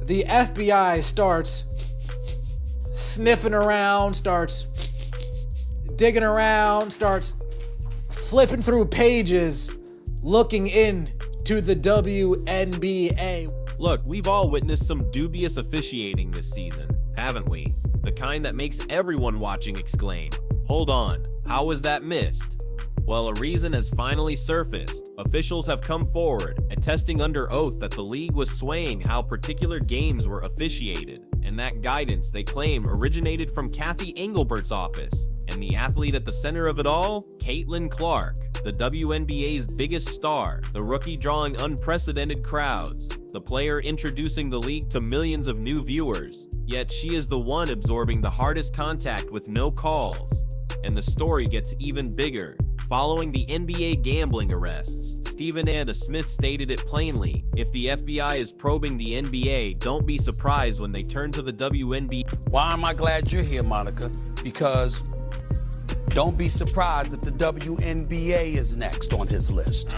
the FBI starts sniffing around, starts digging around, starts flipping through pages, looking into the WNBA. Look, we've all witnessed some dubious officiating this season, haven't we? The kind that makes everyone watching exclaim, "Hold on, how was that missed?" Well, a reason has finally surfaced. Officials have come forward, attesting under oath that the league was swaying how particular games were officiated, and that guidance, they claim, originated from Cathy Engelbert's office. And the athlete at the center of it all? Caitlin Clark, the WNBA's biggest star, the rookie drawing unprecedented crowds, the player introducing the league to millions of new viewers. Yet she is the one absorbing the hardest contact with no calls. And the story gets even bigger. Following the NBA gambling arrests, Stephen A. Smith stated it plainly: if the FBI is probing the NBA, don't be surprised when they turn to the WNBA. Why am I glad you're here, Monica? Because don't be surprised if the WNBA is next on his list.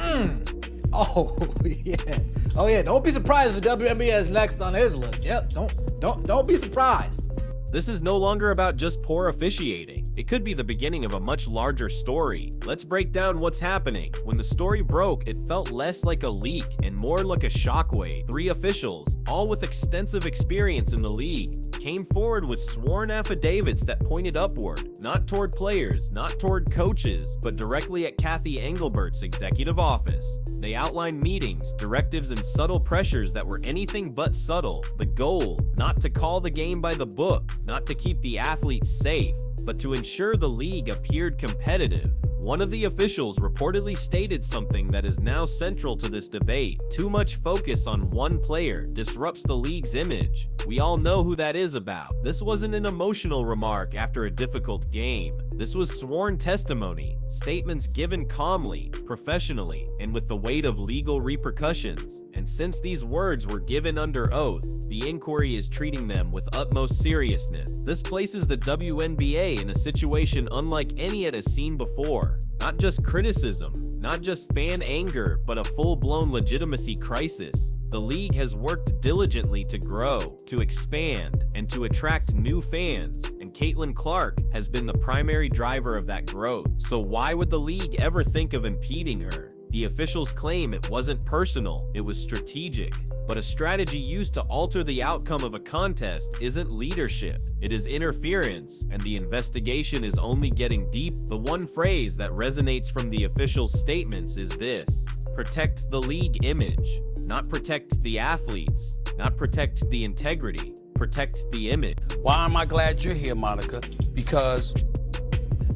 Oh yeah. Don't be surprised if the WNBA is next on his list. Yep. Don't be surprised. This is no longer about just poor officiating. It could be the beginning of a much larger story. Let's break down what's happening. When the story broke, it felt less like a leak and more like a shockwave. 3 officials, all with extensive experience in the league, came forward with sworn affidavits that pointed upward, not toward players, not toward coaches, but directly at Cathy Engelbert's executive office. They outlined meetings, directives, and subtle pressures that were anything but subtle. The goal, not to call the game by the book, not to keep the athletes safe, but to ensure the league appeared competitive. One of the officials reportedly stated something that is now central to this debate. Too much focus on one player disrupts the league's image. We all know who that is about. This wasn't an emotional remark after a difficult game. This was sworn testimony, statements given calmly, professionally, and with the weight of legal repercussions. And since these words were given under oath, the inquiry is treating them with utmost seriousness. This places the WNBA in a situation unlike any it has seen before. Not just criticism, not just fan anger, but a full-blown legitimacy crisis. The league has worked diligently to grow, to expand, and to attract new fans, and Caitlin Clark has been the primary driver of that growth. So why would the league ever think of impeding her? The officials claim it wasn't personal, it was strategic. But a strategy used to alter the outcome of a contest isn't leadership, it is interference, and the investigation is only getting deep. The one phrase that resonates from the officials' statements is this: protect the league image. Not protect the athletes, not protect the integrity, protect the image. Why am I glad you're here, Monica? Because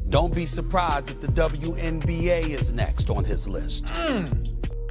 don't be surprised if the WNBA is next on his list.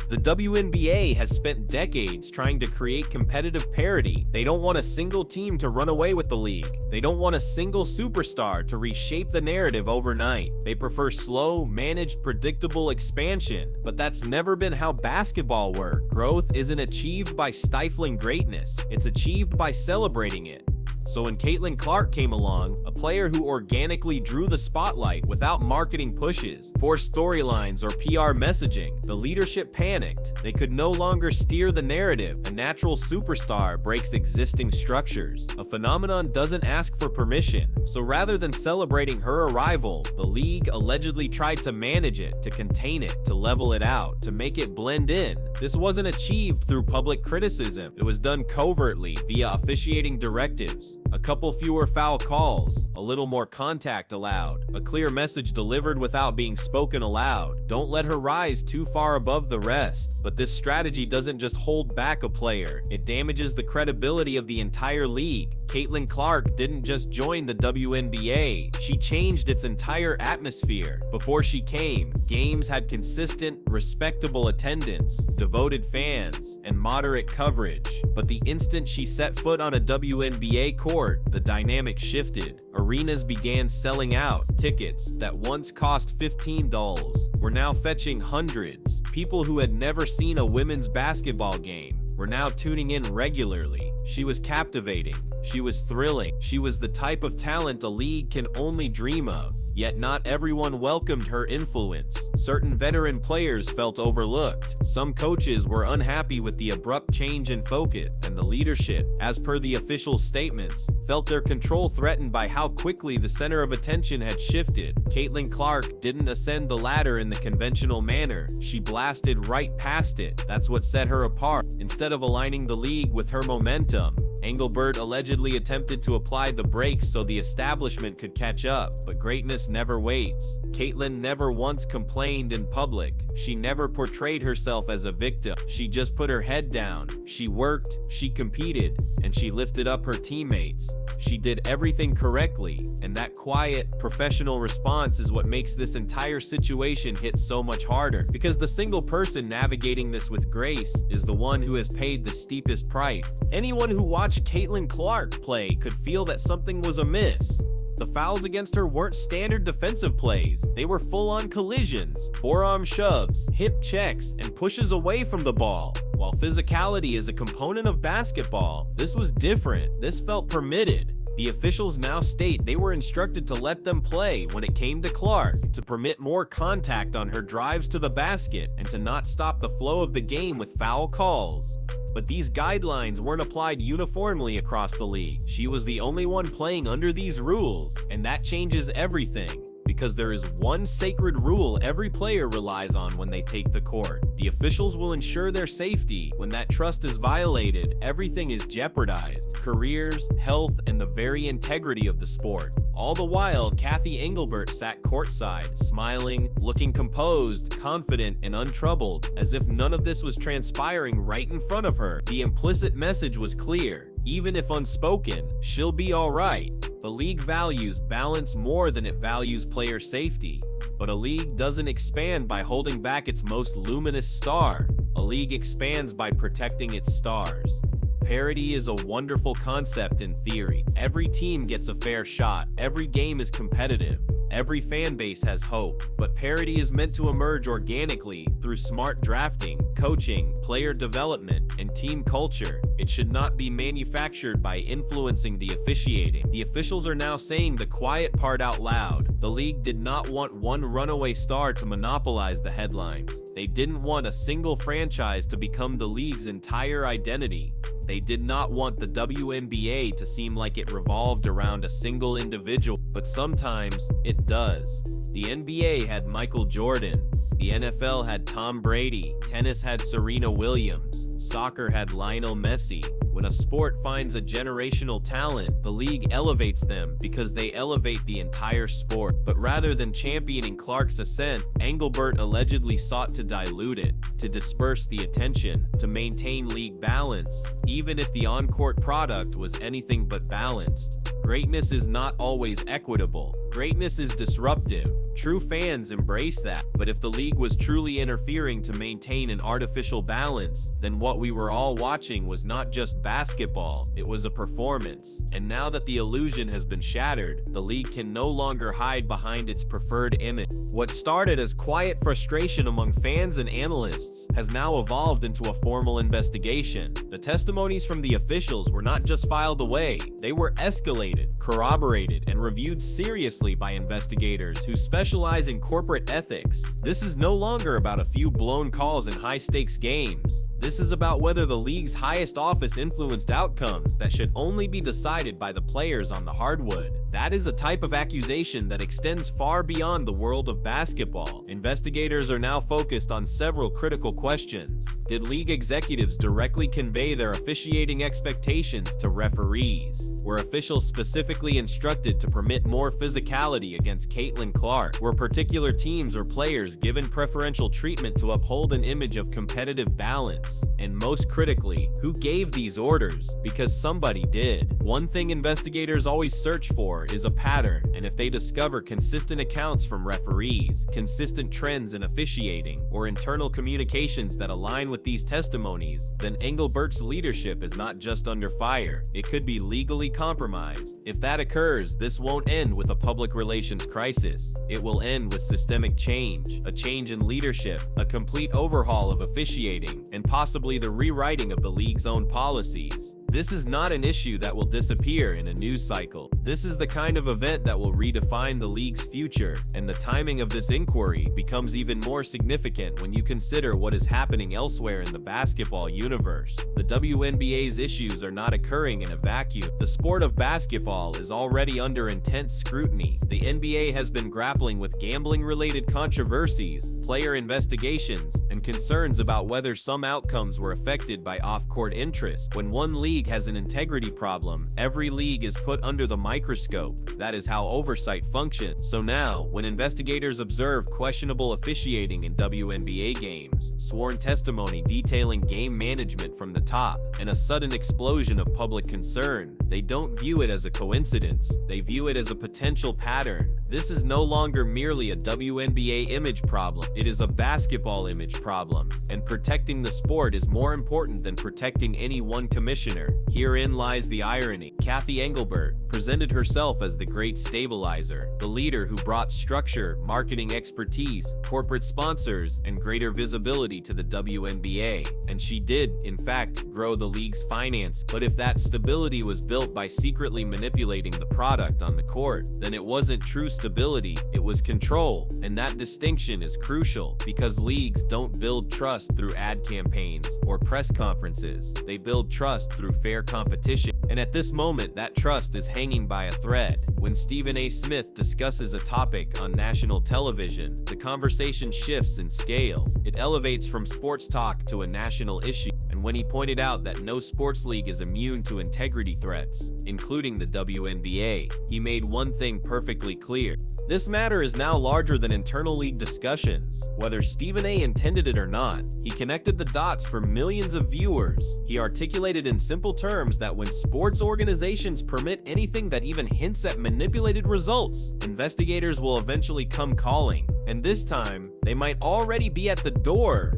The WNBA has spent decades trying to create competitive parity. They don't want a single team to run away with the league. They don't want a single superstar to reshape the narrative overnight. They prefer slow, managed, predictable expansion. But that's never been how basketball works. Growth isn't achieved by stifling greatness. It's achieved by celebrating it. So when Caitlin Clark came along, a player who organically drew the spotlight without marketing pushes, forced storylines, or PR messaging, the leadership panicked. They could no longer steer the narrative. A natural superstar breaks existing structures. A phenomenon doesn't ask for permission. So rather than celebrating her arrival, the league allegedly tried to manage it, to contain it, to level it out, to make it blend in. This wasn't achieved through public criticism. It was done covertly via officiating directives. A couple fewer foul calls, a little more contact allowed, a clear message delivered without being spoken aloud. Don't let her rise too far above the rest. But this strategy doesn't just hold back a player, it damages the credibility of the entire league. Caitlin Clark didn't just join the WNBA, she changed its entire atmosphere. Before she came, games had consistent, respectable attendance, devoted fans, and moderate coverage. But the instant she set foot on a WNBA court, the dynamic shifted. Arenas began selling out. Tickets that once cost $15 were now fetching hundreds. People who had never seen a women's basketball game were now tuning in regularly. She was captivating. She was thrilling. She was the type of talent a league can only dream of. Yet not everyone welcomed her influence. Certain veteran players felt overlooked. Some coaches were unhappy with the abrupt change in focus, and the leadership, as per the official statements, felt their control threatened by how quickly the center of attention had shifted. Caitlin Clark didn't ascend the ladder in the conventional manner. She blasted right past it. That's what set her apart. Instead of aligning the league with her momentum, Engelbert allegedly attempted to apply the brakes so the establishment could catch up, but greatness never waits. Caitlin never once complained in public. She never portrayed herself as a victim. She just put her head down. She worked, she competed, and she lifted up her teammates. She did everything correctly, and that quiet, professional response is what makes this entire situation hit so much harder, because the single person navigating this with grace is the one who has paid the steepest price. Anyone who watched Caitlin Clark play could feel that something was amiss. The fouls against her weren't standard defensive plays. They were full-on collisions, forearm shoves, hip checks, and pushes away from the ball. While physicality is a component of basketball, this was different. This felt permitted. The officials now state they were instructed to let them play when it came to Clark, to permit more contact on her drives to the basket, and to not stop the flow of the game with foul calls. But these guidelines weren't applied uniformly across the league. She was the only one playing under these rules, and that changes everything, because there is one sacred rule every player relies on when they take the court. The officials will ensure their safety. When that trust is violated, everything is jeopardized: careers, health, and the very integrity of the sport. All the while, Cathy Engelbert sat courtside, smiling, looking composed, confident, and untroubled, as if none of this was transpiring right in front of her. The implicit message was clear. Even if unspoken, she'll be alright. The league values balance more than it values player safety. But a league doesn't expand by holding back its most luminous star. A league expands by protecting its stars. Parity is a wonderful concept in theory. Every team gets a fair shot. Every game is competitive. Every fan base has hope, but parity is meant to emerge organically through smart drafting, coaching, player development, and team culture. It should not be manufactured by influencing the officiating. The officials are now saying the quiet part out loud. The league did not want one runaway star to monopolize the headlines. They didn't want a single franchise to become the league's entire identity. They did not want the WNBA to seem like it revolved around a single individual, but sometimes it does. The NBA had Michael Jordan. The NFL had Tom Brady. Tennis had Serena Williams. Soccer had Lionel Messi. When a sport finds a generational talent, the league elevates them because they elevate the entire sport. But rather than championing Clark's ascent, Engelbert allegedly sought to dilute it, to disperse the attention, to maintain league balance, even if the on-court product was anything but balanced. Greatness is not always equitable. Greatness is disruptive. True fans embrace that. But if the league was truly interfering to maintain an artificial balance, then what we were all watching was not just basketball, it was a performance. And now that the illusion has been shattered, the league can no longer hide behind its preferred image. What started as quiet frustration among fans and analysts has now evolved into a formal investigation. The testimonies from the officials were not just filed away, they were escalated, corroborated, and reviewed seriously by investigators who specialize in corporate ethics. This is no longer about a few blown calls in high-stakes games. This is about whether the league's highest office influenced outcomes that should only be decided by the players on the hardwood. That is a type of accusation that extends far beyond the world of basketball. Investigators are now focused on several critical questions. Did league executives directly convey their officiating expectations to referees? Were officials specifically instructed to permit more physicality against Caitlin Clark? Were particular teams or players given preferential treatment to uphold an image of competitive balance? And most critically, who gave these orders? Because somebody did. One thing investigators always search for is a pattern, and if they discover consistent accounts from referees, consistent trends in officiating, or internal communications that align with these testimonies, then Engelbert's leadership is not just under fire, it could be legally compromised. If that occurs, this won't end with a public relations crisis. It will end with systemic change, a change in leadership, a complete overhaul of officiating, and possibly the rewriting of the league's own policies. This is not an issue that will disappear in a news cycle. This is the kind of event that will redefine the league's future, and the timing of this inquiry becomes even more significant when you consider what is happening elsewhere in the basketball universe. The WNBA's issues are not occurring in a vacuum. The sport of basketball is already under intense scrutiny. The NBA has been grappling with gambling-related controversies, player investigations, and concerns about whether some outcomes were affected by off-court interest. When one league has an integrity problem, every league is put under the microscope. That is how oversight functions. So now, when investigators observe questionable officiating in WNBA games, sworn testimony detailing game management from the top, and a sudden explosion of public concern, they don't view it as a coincidence. They view it as a potential pattern. This is no longer merely a WNBA image problem. It is a basketball image problem, and protecting the sport is more important than protecting any one commissioner. Herein lies the irony. Cathy Engelbert presented herself as the great stabilizer, the leader who brought structure, marketing expertise, corporate sponsors, and greater visibility to the WNBA. And she did, in fact, grow the league's finance. But if that stability was built by secretly manipulating the product on the court, then it wasn't true stability, it was control. And that distinction is crucial, because leagues don't build trust through ad campaigns or press conferences. They build trust through fair competition. And at this moment, that trust is hanging by a thread. When Stephen A. Smith discusses a topic on national television, the conversation shifts in scale. It elevates from sports talk to a national issue. And when he pointed out that no sports league is immune to integrity threats, including the WNBA, he made one thing perfectly clear. This matter is now larger than internal league discussions. Whether Stephen A. intended it or not, he connected the dots for millions of viewers. He articulated in simple terms that when sports organizations permit anything that even hints at manipulated results, investigators will eventually come calling. And this time, they might already be at the door.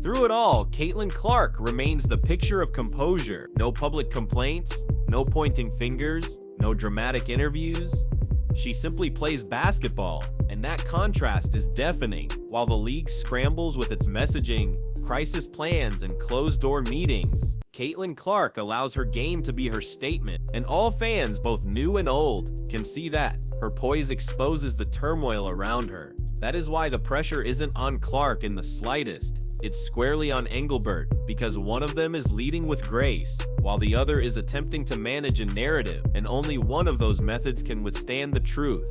Through it all, Caitlin Clark remains the picture of composure. No public complaints, no pointing fingers, no dramatic interviews. She simply plays basketball, and that contrast is deafening. While the league scrambles with its messaging, crisis plans, and closed-door meetings, Caitlin Clark allows her game to be her statement, and all fans, both new and old, can see that. Her poise exposes the turmoil around her. That is why the pressure isn't on Clark in the slightest. It's squarely on Engelbert, because one of them is leading with grace, while the other is attempting to manage a narrative, and only one of those methods can withstand the truth.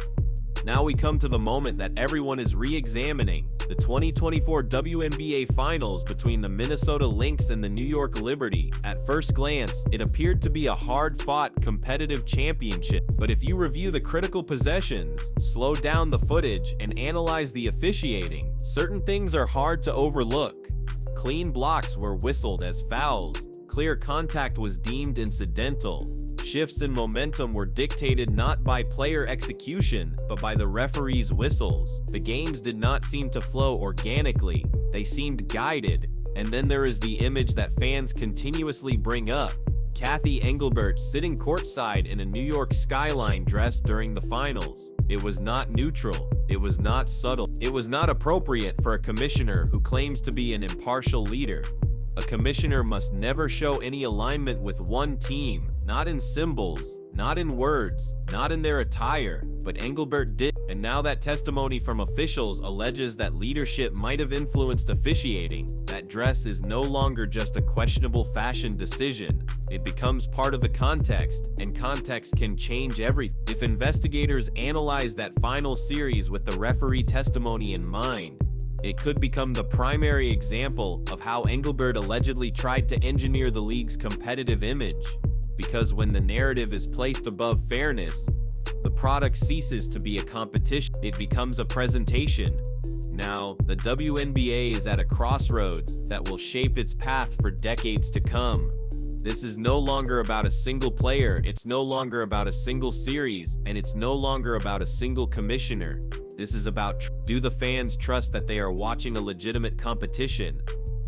Now we come to the moment that everyone is re-examining, the 2024 WNBA Finals between the Minnesota Lynx and the New York Liberty. At first glance, it appeared to be a hard-fought, competitive championship. But if you review the critical possessions, slow down the footage, and analyze the officiating, certain things are hard to overlook. Clean blocks were whistled as fouls. Clear contact was deemed incidental. Shifts in momentum were dictated not by player execution, but by the referee's whistles. The games did not seem to flow organically, they seemed guided. And then there is the image that fans continuously bring up. Cathy Engelbert sitting courtside in a New York skyline dress during the finals. It was not neutral. It was not subtle. It was not appropriate for a commissioner who claims to be an impartial leader. A commissioner must never show any alignment with one team, not in symbols, not in words, not in their attire, but Engelbert did. And now that testimony from officials alleges that leadership might have influenced officiating. That dress is no longer just a questionable fashion decision. It becomes part of the context, and context can change everything. If investigators analyze that final series with the referee testimony in mind, it could become the primary example of how Engelbert allegedly tried to engineer the league's competitive image. Because when the narrative is placed above fairness, the product ceases to be a competition. It becomes a presentation. Now, the WNBA is at a crossroads that will shape its path for decades to come. This is no longer about a single player, it's no longer about a single series, and it's no longer about a single commissioner. This is about, do the fans trust that they are watching a legitimate competition?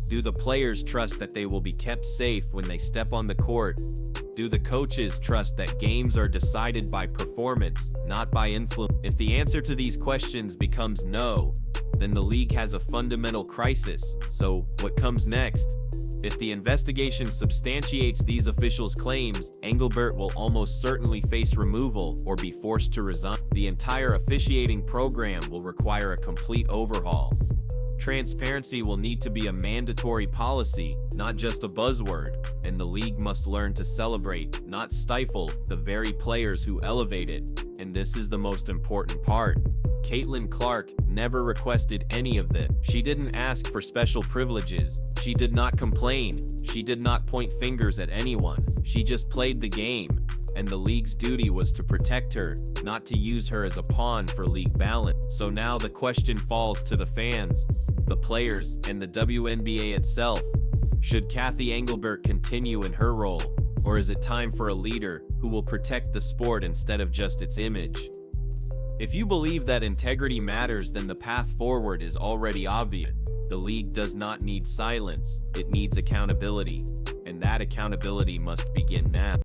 Do the players trust that they will be kept safe when they step on the court? Do the coaches trust that games are decided by performance, not by influence? If the answer to these questions becomes no, then the league has a fundamental crisis. So, what comes next? If the investigation substantiates these officials' claims, Engelbert will almost certainly face removal or be forced to resign. The entire officiating program will require a complete overhaul. Transparency will need to be a mandatory policy, not just a buzzword, and the league must learn to celebrate, not stifle, the very players who elevate it. And this is the most important part. Caitlin Clark never requested any of this. She didn't ask for special privileges. She did not complain. She did not point fingers at anyone. She just played the game. And the league's duty was to protect her, not to use her as a pawn for league balance. So now the question falls to the fans, the players, and the WNBA itself. Should Cathy Engelbert continue in her role, or is it time for a leader who will protect the sport instead of just its image? If you believe that integrity matters, then the path forward is already obvious. The league does not need silence, it needs accountability, and that accountability must begin now.